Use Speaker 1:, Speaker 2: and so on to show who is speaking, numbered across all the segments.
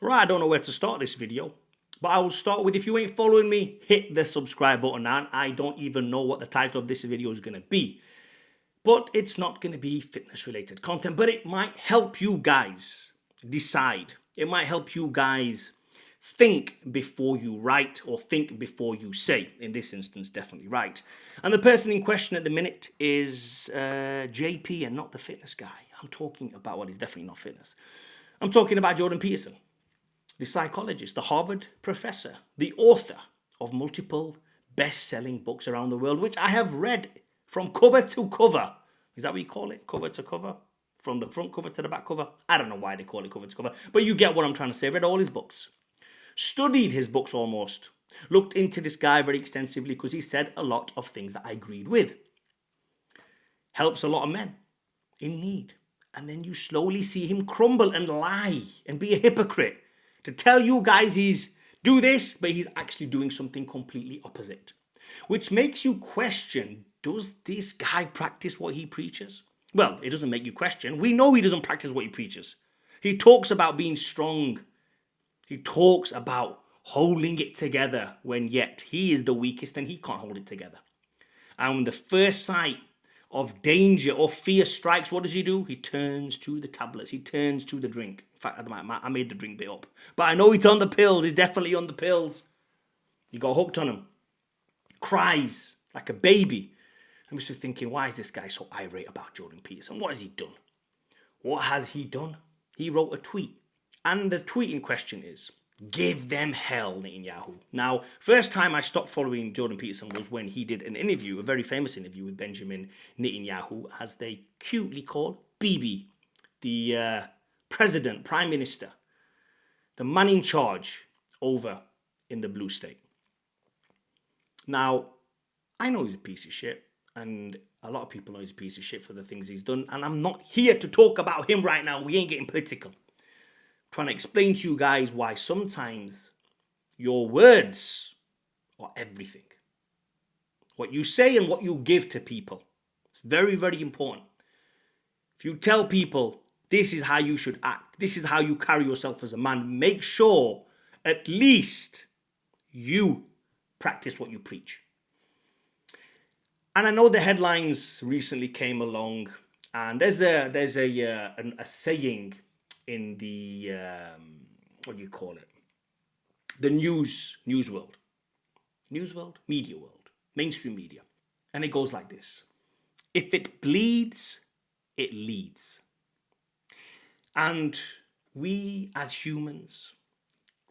Speaker 1: Right, I don't know where to start this video, but I will start with, if you ain't following me, hit the subscribe button, and I don't even know what the title of this video is going to be. But it's not going to be fitness related content, but it might help you guys decide. It might help you guys think before you write, or think before you say. In this instance, definitely write. And the person in question at the minute is JP, and not the fitness guy. I'm talking about, well, he's definitely not fitness. I'm talking about Jordan Peterson, the psychologist, the Harvard professor, the author of multiple best-selling books around the world, which I have read from cover to cover. Is that what you call it? Cover to cover? From the front cover to the back cover? I don't know why they call it cover to cover, but you get what I'm trying to say. Read all his books. Studied his books almost. Looked into this guy very extensively because he said a lot of things that I agreed with. Helps a lot of men in need. And then you slowly see him crumble and lie and be a hypocrite to tell you guys he's do this, but he's actually doing something completely opposite. Which makes you question, does this guy practice what he preaches? Well, it doesn't make you question. We know he doesn't practice what he preaches. He talks about being strong. He talks about holding it together when yet he is the weakest and he can't hold it together. And when the first sight of danger or fear strikes, what does he do? He turns to the tablets. He turns to the drink. In fact, I made the drink bit up. But I know he's on the pills. He's definitely on the pills. He got hooked on them. Cries like a baby. I'm just thinking, why is this guy so irate about Jordan Peterson? What has he done? What has he done? He wrote a tweet. And the tweet in question is, give them hell, Netanyahu. Now, first time I stopped following Jordan Peterson was when he did an interview, a very famous interview with Benjamin Netanyahu, as they cutely call Bibi, the president, prime minister, the man in charge over in the blue state. Now, I know he's a piece of shit, and a lot of people know he's a piece of shit for the things he's done, and I'm not here to talk about him right now. We ain't getting political. Trying to explain to you guys why sometimes your words are everything. What you say and what you give to people. It's very, very important. If you tell people this is how you should act, this is how you carry yourself as a man, make sure at least you practice what you preach. And I know the headlines recently came along, and there's a saying in the what do you call it? The news world, media world, mainstream media, and it goes like this: if it bleeds, it leads. And we as humans,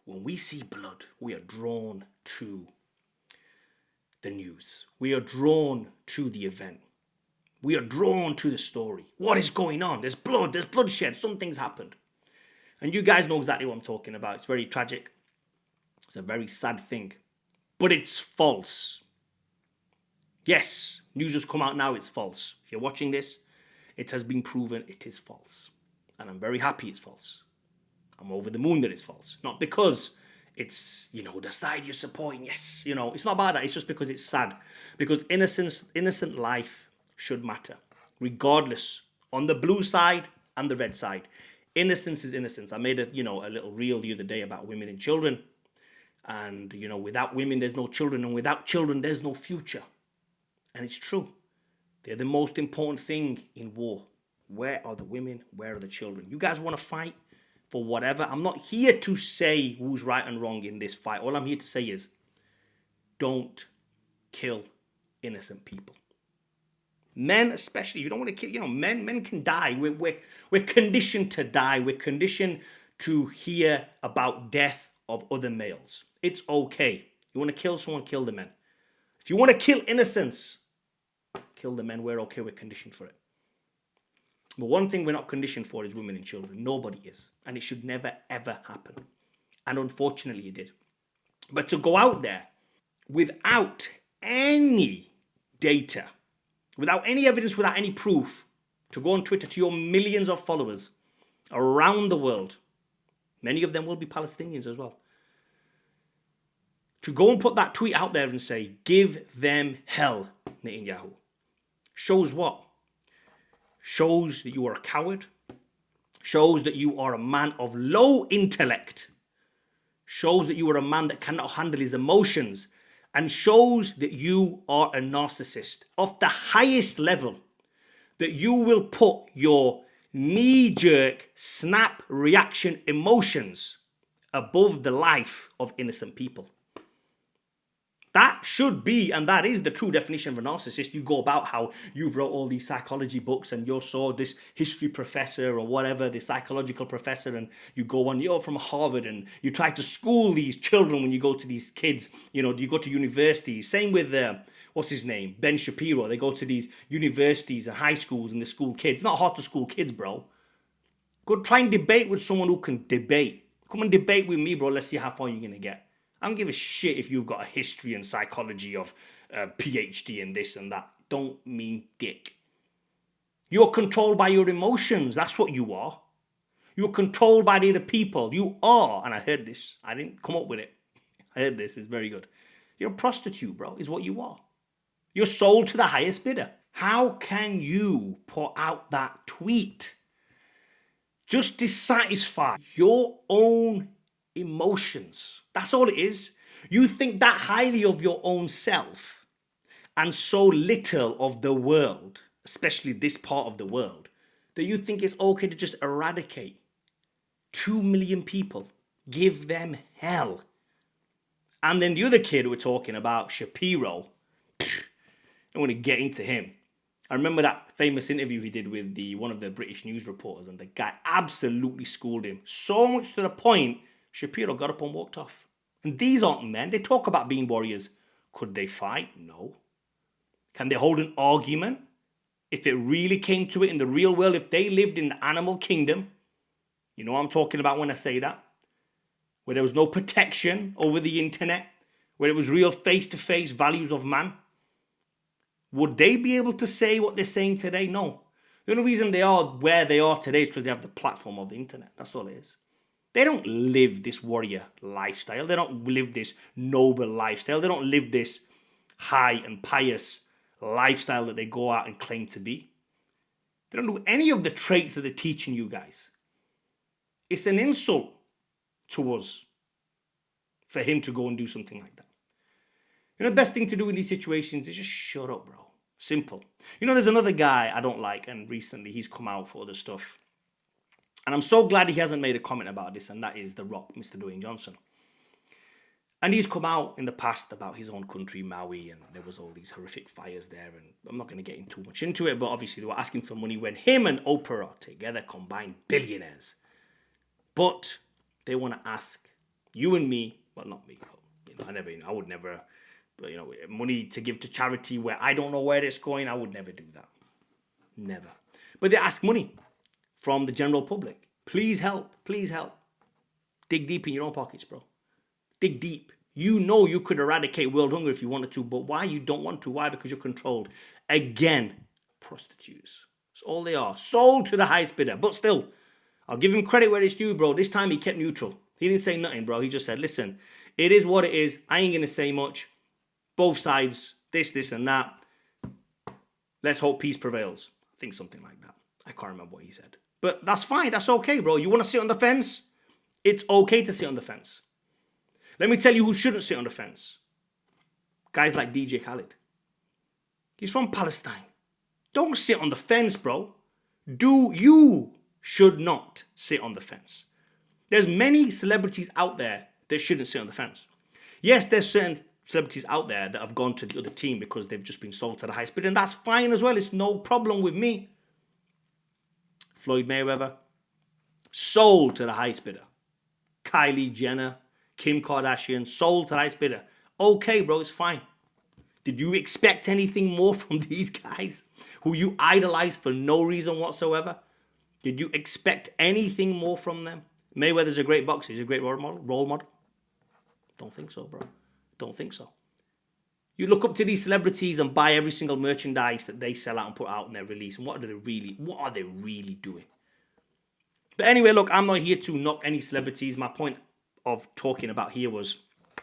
Speaker 1: when we see blood, we are drawn to the news. We are drawn to the event. We are drawn to the story. What is going on? There's blood, there's bloodshed, something's happened. And you guys know exactly what I'm talking about. It's very tragic. It's a very sad thing. But it's false. Yes, news has come out now, it's false. If you're watching this, it has been proven it is false. And I'm very happy it's false. I'm over the moon that it's false. Not because it's, the side you're supporting, yes. It's not about that. It's just because it's sad. Because innocent life should matter. Regardless, on the blue side and the red side. Innocence is innocence. I made a little reel the other day about women and children. And, without women, there's no children. And without children, there's no future. And it's true. They're the most important thing in war. Where are the women? Where are the children? You guys want to fight for whatever? I'm not here to say who's right and wrong in this fight. All I'm here to say is, don't kill innocent people. Men especially, you don't want to kill, men can die. We're conditioned to die. We're conditioned to hear about death of other males. It's okay. You want to kill someone, kill the men. If you want to kill innocents, kill the men. We're okay. We're conditioned for it. But one thing we're not conditioned for is women and children. Nobody is. And it should never, ever happen. And unfortunately it did. But to go out there without any data, without any evidence, without any proof, to go on Twitter to your millions of followers around the world, many of them will be Palestinians as well, to go and put that tweet out there and say, give them hell, Netanyahu, shows what? Shows that you are a coward, shows that you are a man of low intellect shows that you are a man that cannot handle his emotions, and shows that you are a narcissist of the highest level, that you will put your knee-jerk, snap reaction emotions above the life of innocent people. That should be, and that is the true definition of a narcissist. You go about how you've wrote all these psychology books and you're so this history professor or whatever, this psychological professor, and you go on, you're from Harvard and you try to school these children when you go to these kids, you go to universities. Same with, what's his name? Ben Shapiro. They go to these universities and high schools and they school kids. It's not hard to school kids, bro. Go try and debate with someone who can debate. Come and debate with me, bro. Let's see how far you're going to get. I don't give a shit if you've got a history and psychology of PhD and this and that. Don't mean dick. You're controlled by your emotions. That's what you are. You're controlled by the other people. You are, and I heard this. I didn't come up with it. I heard this. It's very good. You're a prostitute, bro, is what you are. You're sold to the highest bidder. How can you put out that tweet? Just dissatisfy your own emotions. That's all it is. You think that highly of your own self and so little of the world, especially this part of the world, that you think it's okay to just eradicate 2 million people, give them hell. And then the other kid we're talking about, Shapiro, I want to get into him. I remember that famous interview he did with one of the British news reporters, and the guy absolutely schooled him. So much to the point, Shapiro got up and walked off. And these aren't men. They talk about being warriors. Could they fight? No. Can they hold an argument? If it really came to it in the real world, if they lived in the animal kingdom, you know what I'm talking about when I say that? Where there was no protection over the internet, where it was real face-to-face values of man. Would they be able to say what they're saying today? No. The only reason they are where they are today is because they have the platform of the internet. That's all it is. They don't live this warrior lifestyle. They don't live this noble lifestyle. They don't live this high and pious lifestyle that they go out and claim to be. They don't do any of the traits that they're teaching you guys. It's an insult to us for him to go and do something like that. The best thing to do in these situations is just shut up, bro. Simple. There's another guy I don't like, and recently he's come out for other stuff. And I'm so glad he hasn't made a comment about this, and that is The Rock, Mr. Dwayne Johnson. And he's come out in the past about his own country, Maui, and there was all these horrific fires there, and I'm not going to get in too much into it, but obviously they were asking for money when him and Oprah are together, combined billionaires. But they want to ask you and me, well, not me, I would never, but money to give to charity where I don't know where it's going, I would never do that. Never. But they ask money from the general public. Please help. Please help. Dig deep in your own pockets, bro. Dig deep. You could eradicate world hunger if you wanted to, but why you don't want to? Why? Because you're controlled. Again, prostitutes. That's all they are. Sold to the highest bidder. But still, I'll give him credit where it's due, bro. This time he kept neutral. He didn't say nothing, bro. He just said, listen, it is what it is. I ain't going to say much. Both sides, this, and that. Let's hope peace prevails. I think something like that. I can't remember what he said. But that's fine. That's okay, bro. You want to sit on the fence? It's okay to sit on the fence. Let me tell you who shouldn't sit on the fence. Guys like DJ Khaled. He's from Palestine. Don't sit on the fence, bro. You should not sit on the fence. There's many celebrities out there that shouldn't sit on the fence. Yes, there's certain celebrities out there that have gone to the other team because they've just been sold to the highest bidder, and that's fine as well. It's no problem with me. Floyd Mayweather, sold to the highest bidder. Kylie Jenner, Kim Kardashian, sold to the highest bidder. Okay, bro, it's fine. Did you expect anything more from these guys who you idolize for no reason whatsoever? Did you expect anything more from them? Mayweather's a great boxer. He's a great role model. Don't think so, bro. Don't think so. You look up to these celebrities and buy every single merchandise that they sell out and put out in their release. And what are they really doing? But anyway, look, I'm not here to knock any celebrities. My point of talking about here was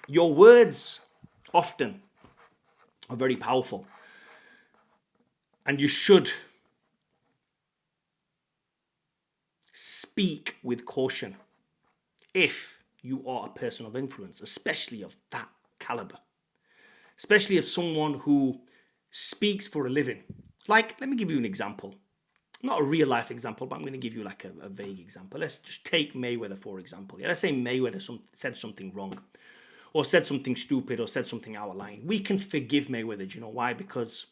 Speaker 1: your words often are very powerful. And you should speak with caution if you are a person of influence, especially of that caliber. Especially if someone who speaks for a living. Like, let me give you an example. Not a real life example, but I'm going to give you like a vague example. Let's just take Mayweather, for example. Yeah, let's say Mayweather said something wrong, or said something stupid, or said something out of line. We can forgive Mayweather. Do you know why? Because,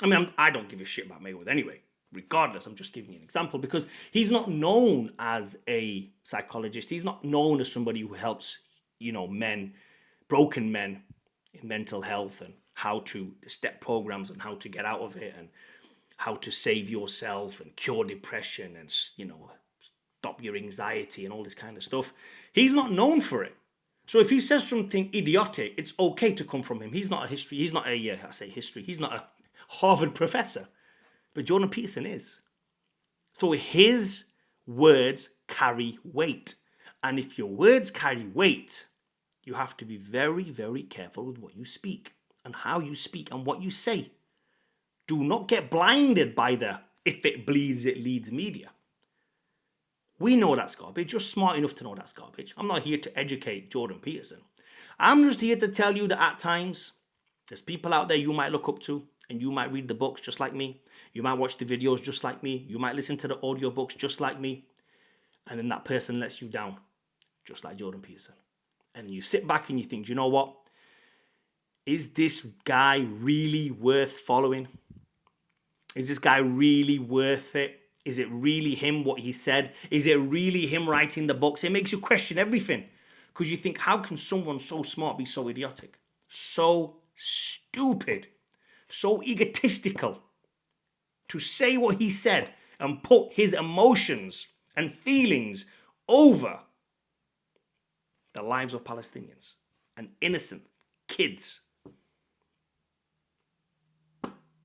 Speaker 1: I don't give a shit about Mayweather anyway. Regardless, I'm just giving you an example because he's not known as a psychologist. He's not known as somebody who helps, broken men in mental health and how to step programs and how to get out of it and how to save yourself and cure depression and, stop your anxiety and all this kind of stuff. He's not known for it. So if he says something idiotic, it's okay to come from him. He's not he's not a Harvard professor. But Jordan Peterson is. So his words carry weight. And if your words carry weight, you have to be very, very careful with what you speak and how you speak and what you say. Do not get blinded by the if it bleeds, it leads media. We know that's garbage. You're smart enough to know that's garbage. I'm not here to educate Jordan Peterson. I'm just here to tell you that at times, there's people out there you might look up to, and you might read the books just like me. You might watch the videos just like me. You might listen to the audiobooks just like me. And then that person lets you down, just like Jordan Peterson. And you sit back and you think, do you know what? Is this guy really worth following? Is this guy really worth it? Is it really him, what he said? Is it really him writing the books? It makes you question everything. Because you think, how can someone so smart be so idiotic? So stupid. So egotistical to say what he said and put his emotions and feelings over the lives of Palestinians and innocent kids